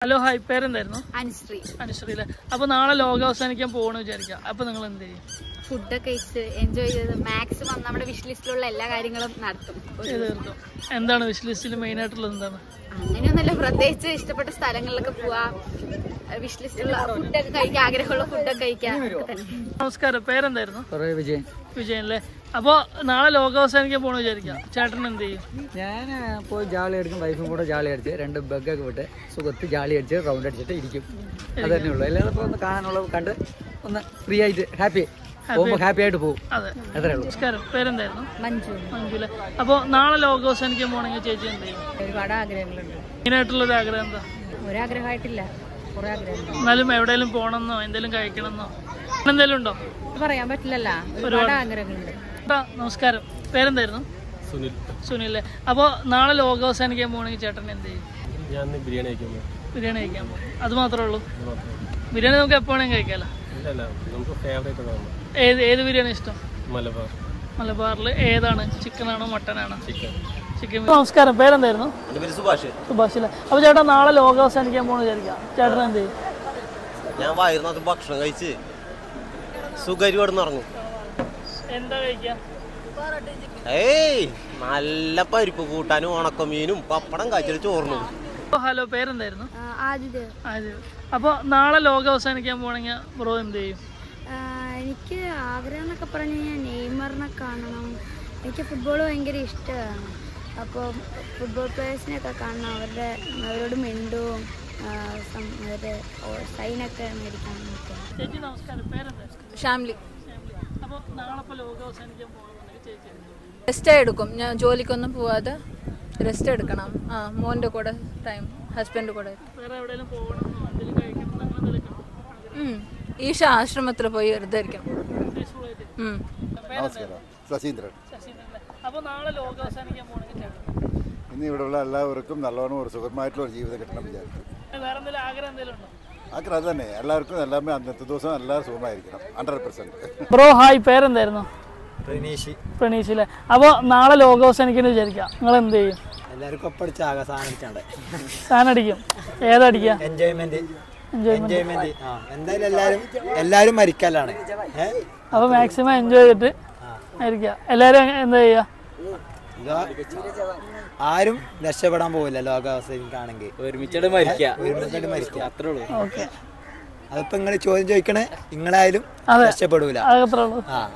Hello hi പേരെന്തായിരുന്നു? അനുശ്രീ. അനുശ്രീ. അപ്പൊ നാളെ ലോകം അവസാനിക്കാൻ പോകണമെന്ന് വിചാരിക്കാം. അപ്പൊ നിങ്ങൾ എന്ത് ചെയ്യും? ഫുഡൊക്കെ കഴിച്ച് എൻജോയ് ചെയ്ത് മാക്സിമം നമ്മുടെ വിഷ് ലിസ്റ്റിലുള്ള എല്ലാ കാര്യങ്ങളും നടത്തും. എന്താണ് വിഷ് ലിസ്റ്റിൽ മെയിൻ ആയിട്ടുള്ളത്? എന്താണ്? അങ്ങനെയൊന്നുമല്ല, പ്രത്യേകിച്ച് ഇഷ്ടപ്പെട്ട സ്ഥലങ്ങളിലൊക്കെ പോവാ, വിഷ് ലിസ്റ്റിലുള്ള ഫുഡൊക്കെ കഴിക്കാം, ആഗ്രഹമുള്ള ഫുഡൊക്കെ കഴിക്കാം. നമസ്കാരം, പേരെന്തായിരുന്നു? വിജയൻ. വിജയൻ അല്ലേ? അപ്പൊ നാളെ ലോകം അവസാനിക്കാൻ പോകണമെന്ന് വിചാരിക്കാം. ചേട്ടൻ എന്ത് ചെയ്യും? ഞാൻ പോയി ജാളി അടിക്കും, വൈഫും കൂടെ ജാളി അടിച്ച് 2 ബഗ്ഗൊക്കെ വിട്ട് സുഖത്ത് ജാളി അടിച്ച് റൗണ്ട് അടിച്ചിട്ട് ഇരിക്കും. അത് തന്നെ ഉള്ളു. എല്ലാവരും ഇപ്പൊ ഒന്ന് കാണാനുള്ള കണ്ട് ഒന്ന് ഫ്രീ ആയിട്ട് ഹാപ്പി ആയിട്ട് പോകും. അത്രേ ഉള്ളൂ. നമസ്കാരം, പേരെന്തായിരുന്നു? മഞ്ജു. മഞ്ജുല. അപ്പൊ നാളെ ലോകം അവസാനിക്കാൻ പോകണമെങ്കിൽ ചേച്ചി എന്ത് ചെയ്യും? ഒരുപാട് ആഗ്രഹങ്ങളുണ്ട്. മെയിനായിട്ടുള്ളൊരു ആഗ്രഹം എന്താ? ഒരാഗ്രഹമായിട്ടില്ല, കുറെ ആഗ്രഹം. എന്നാലും എവിടെയെങ്കിലും പോകണമെന്നോ എന്തെങ്കിലും കഴിക്കണമെന്നോ എന്തെങ്കിലും ഉണ്ടോ? പറയാൻ പറ്റില്ലല്ലോ, ഒരുപാട് ആഗ്രഹങ്ങളുണ്ട്. നമസ്കാരം, പേരെന്തായിരുന്നു? സുനിൽ. സുനില്ലേ. അപ്പോൾ നാളെ ലോകം അവസാനിക്കാൻ പോകണമെങ്കിൽ ചേട്ടൻ എന്ത് ചെയ്യും? ഞാൻ ബിരിയാണി കഴിക്കാൻ പോകും. അത് മാത്രമേ ഉള്ളൂ? ബിരിയാണി നമുക്ക് എപ്പോഴാണെങ്കിലും കഴിക്കാമല്ലോ. ഏത് ബിരിയാണി ഇഷ്ടം? മലബാറിൽ ഏതാണ്? ചിക്കനാണോ മട്ടനാണോ? ചിക്കൻ. നമസ്കാരം, പേരെന്തായിരുന്നു? സുഭാഷില്ലേ. അപ്പോൾ ചേട്ടാ നാളെ ലോകം അവസാനിക്കാൻ പോകണമെന്ന് വിചാരിക്കാം. ചേട്ടൻ എന്ത് ചെയ്യും? ഞാൻ വയറിനകത്ത് ഭക്ഷണം കഴിച്ച് സുഖരി കിടന്നുറങ്ങും. എന്താ കഴിക്കാം? നല്ല പരിപ്പ് കൂട്ടാനും ഉണക്കമീനും പപ്പടം കഴിച്ചിട്ട് ചോറിനും. ഹലോ, പേരെന്തായിരുന്നു? ആദിത്യ. അപ്പോൾ നാളെ ലോകം അവസാനിക്കാൻ പോകണമെങ്കിൽ ബ്രോ എന്ത് ചെയ്യും? എനിക്ക് ആഗ്രഹം എന്നൊക്കെ പറഞ്ഞു കഴിഞ്ഞാൽ നെയ്മറിനെ കാണണം. എനിക്ക് ഫുട്ബോൾ ഭയങ്കര ഇഷ്ടമാണ്. അപ്പോൾ ഫുട്ബോൾ പ്ലേയേഴ്സിനെയൊക്കെ കാണണം, അവരോട് മിണ്ടും അവരുടെ സൈനൊക്കെ മേടിക്കണം. ചേച്ചി നമസ്കാരം, പേരെന്താ? ഷാംലി. അപ്പോൾ നാളെ ഇപ്പോൾ ലോകം അവസാനിക്കാൻ പോകണമെങ്കിൽ ചേച്ചി റെസ്റ്റ് എടുക്കും. ഞാൻ ജോലിക്കൊന്നും പോവാതെ റെസ്റ്റ് എടുക്കണം. മോൻ്റെ കൂടെ ടൈം, ഹസ്ബൻഡ് കൂടെ. വേറെ എവിടെയെങ്കിലും പോകണമെന്നോ എന്തെങ്കിലും കഴിക്കണമെന്നോ അങ്ങനെ എന്തെങ്കിലും? ഈശ ആശ്രമത്തിൽ പോയി വെറുതെ ഇരിക്കും. ശശീന്ദ്രൻ. അപ്പോൾ നാളെ ലോകം അവസാനിക്കാൻ പോകണമെങ്കിൽ ചേട്ടൻ ഇന്ന് ഇവിടെയുള്ള എല്ലാവർക്കും നല്ലവണ്ണം ഒരു സുഖമായിട്ടുള്ള ഒരു ജീവിതം കിട്ടണം വിചാരിക്കും. വേറെ എന്തെങ്കിലും ആഗ്രഹം എന്തെങ്കിലും ഉണ്ടോ? ആഗ്രഹം അത് തന്നെ, എല്ലാവർക്കും എല്ലാമേ അന്നത്തെ ദിവസം എല്ലാവരും സുഖമായിരിക്കണം. 100%. ബ്രോ ഹായ്, പേരെന്തായിരുന്നു? പ്രണീഷില്ലേ. അപ്പോൾ നാളെ ലോകം അവസാനിക്കുന്നു വിചാരിക്കാം. നിങ്ങൾ എന്ത് ചെയ്യും? എല്ലാവർക്കും സാധനം അടിക്കും. ഏതടിക്കുക? എൻജോയ്മെന്റ്. എന്തായാലും എല്ലാരും മരിക്കലാണ്. അപ്പൊ മാക്സിമം എൻജോയ് ചെയ്തിട്ട് ആയിരിക്കുക. എല്ലാരും എന്താ ചെയ്യുക? ആരും രക്ഷപ്പെടാൻ പോവില്ല ലോകാവസ്ഥയാണെങ്കിൽ. ഒരുമിച്ചിട്ട് മരിക്കുക, അത്രേ ഉള്ളൂ. ഓക്കെ. അതിപ്പോ നിങ്ങൾ ചോദ്യം ചോദിക്കണേ, നിങ്ങളായാലും രക്ഷപ്പെടൂല.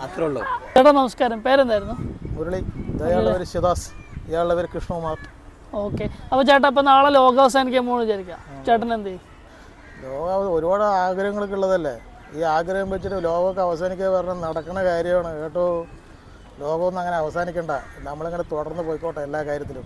അത്രേ ഉള്ളൂ. ചേട്ടാ നമസ്കാരം, പേരെന്തായിരുന്നു? മുരളി. ഇയാളുടെ പേര് ശിവദാസ്, ഇയാളുടെ പേര് കൃഷ്ണകുമാർ. ഓക്കെ. അപ്പോൾ ചേട്ടാ ഇപ്പം നാളെ ലോകം അവസാനിക്കാൻ പോകുന്നു വിചാരിക്കാം. ചേട്ടൻ എന്ത് ചെയ്യും? ലോകം ഒരുപാട് ആഗ്രഹങ്ങളൊക്കെ ഉള്ളതല്ലേ. ഈ ആഗ്രഹം വെച്ചിട്ട് ലോകമൊക്കെ അവസാനിക്കുക പറഞ്ഞാൽ നടക്കുന്ന കാര്യമാണ് കേട്ടോ. ലോകമൊന്നും അങ്ങനെ അവസാനിക്കണ്ട, നമ്മളിങ്ങനെ തുടർന്ന് പോയിക്കോട്ടെ എല്ലാ കാര്യത്തിലും.